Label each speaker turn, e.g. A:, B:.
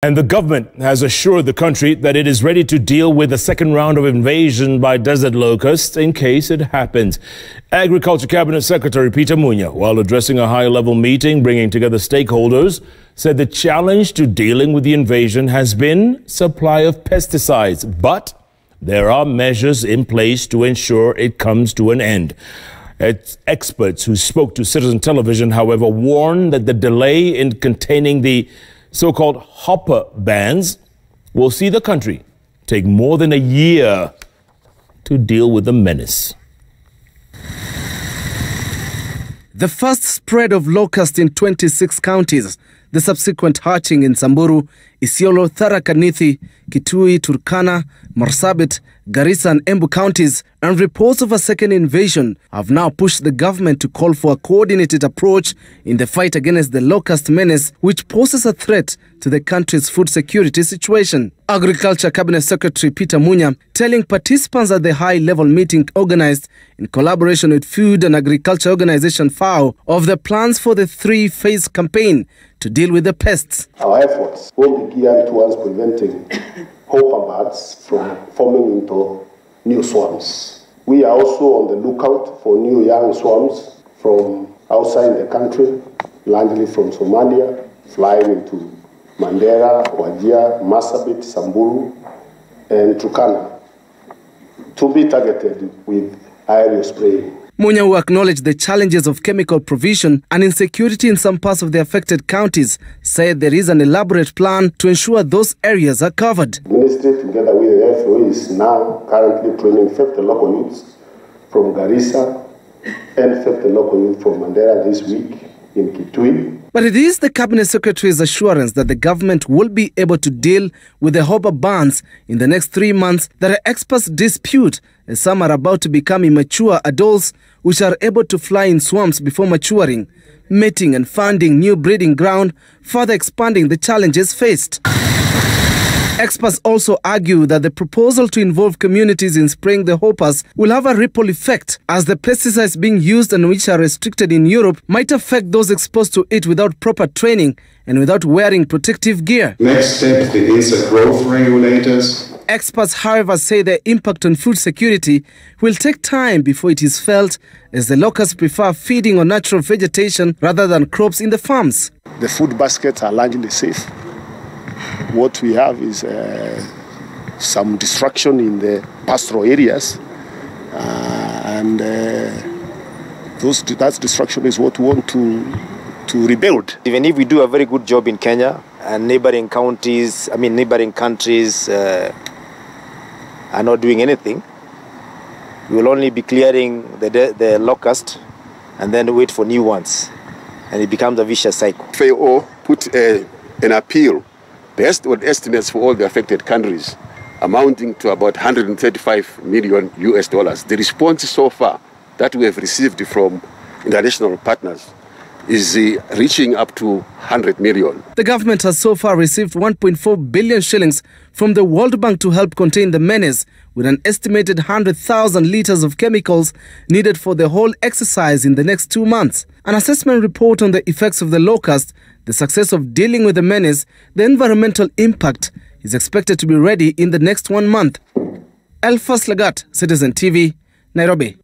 A: And the government has assured the country that it is ready to deal with the second round of invasion by desert locusts in case it happens. Agriculture Cabinet Secretary Peter Munya, while addressing a high-level meeting bringing together stakeholders, said the challenge to dealing with the invasion has been supply of pesticides, but there are measures in place to ensure it comes to an end. Experts who spoke to Citizen Television, however, warned that the delay in containing the so-called hopper bans will see the country take more than a year to deal with the menace.
B: The first spread of locusts in 26 counties, the subsequent hatching in Samburu, Isiolo, Tharaka Nithi, Kitui, Turkana, Marsabit, Garissa and Embu counties, and reports of a second invasion have now pushed the government to call for a coordinated approach in the fight against the locust menace, which poses a threat to the country's food security situation. Agriculture Cabinet Secretary Peter Munya telling participants at the high-level meeting organized in collaboration with Food and Agriculture Organization FAO of the plans for the three-phase campaign to deal with the pests.
C: Our efforts will be geared towards preventing hopper birds from forming into new swarms. We are also on the lookout for new young swarms from outside the country, largely from Somalia, flying into Mandera, Wajir, Marsabit, Samburu, and Turkana, to be targeted with aerial spraying.
B: Munya, who acknowledged the challenges of chemical provision and insecurity in some parts of the affected counties, said there is an elaborate plan to ensure those areas are covered.
C: The Ministry, together with the FAO, is now currently training 50 local youths from Garissa and 50 local youths from Mandera this week in Kitui.
B: But it is the Cabinet Secretary's assurance that the government will be able to deal with the hopper bans in the next 3 months that experts dispute, as some are about to become immature adults which are able to fly in swarms before maturing, mating and finding new breeding ground, further expanding the challenges faced. Experts also argue that the proposal to involve communities in spraying the hoppers will have a ripple effect, as the pesticides being used and which are restricted in Europe might affect those exposed to it without proper training and without wearing protective gear.
D: Next step, the insect growth regulators.
B: Experts, however, say the impact on food security will take time before it is felt, as the locusts prefer feeding on natural vegetation rather than crops in the farms.
C: The food baskets are largely safe. What we have is some destruction in the pastoral areas, and that destruction is what we want to rebuild.
E: Even if we do a very good job in Kenya and neighboring countries are not doing anything, we will only be clearing the locust and then wait for new ones, and it becomes a vicious cycle.
F: FAO put an appeal. The estimates for all the affected countries amounting to about $135 million. The response so far that we have received from international partners is reaching up to 100 million.
B: The government has so far received 1.4 billion shillings from the World Bank to help contain the menace, with an estimated 100,000 litres of chemicals needed for the whole exercise in the next 2 months. An assessment report on the effects of the locust, the success of dealing with the menace, the environmental impact is expected to be ready in the next 1 month. Elfas Lagat, Citizen TV, Nairobi.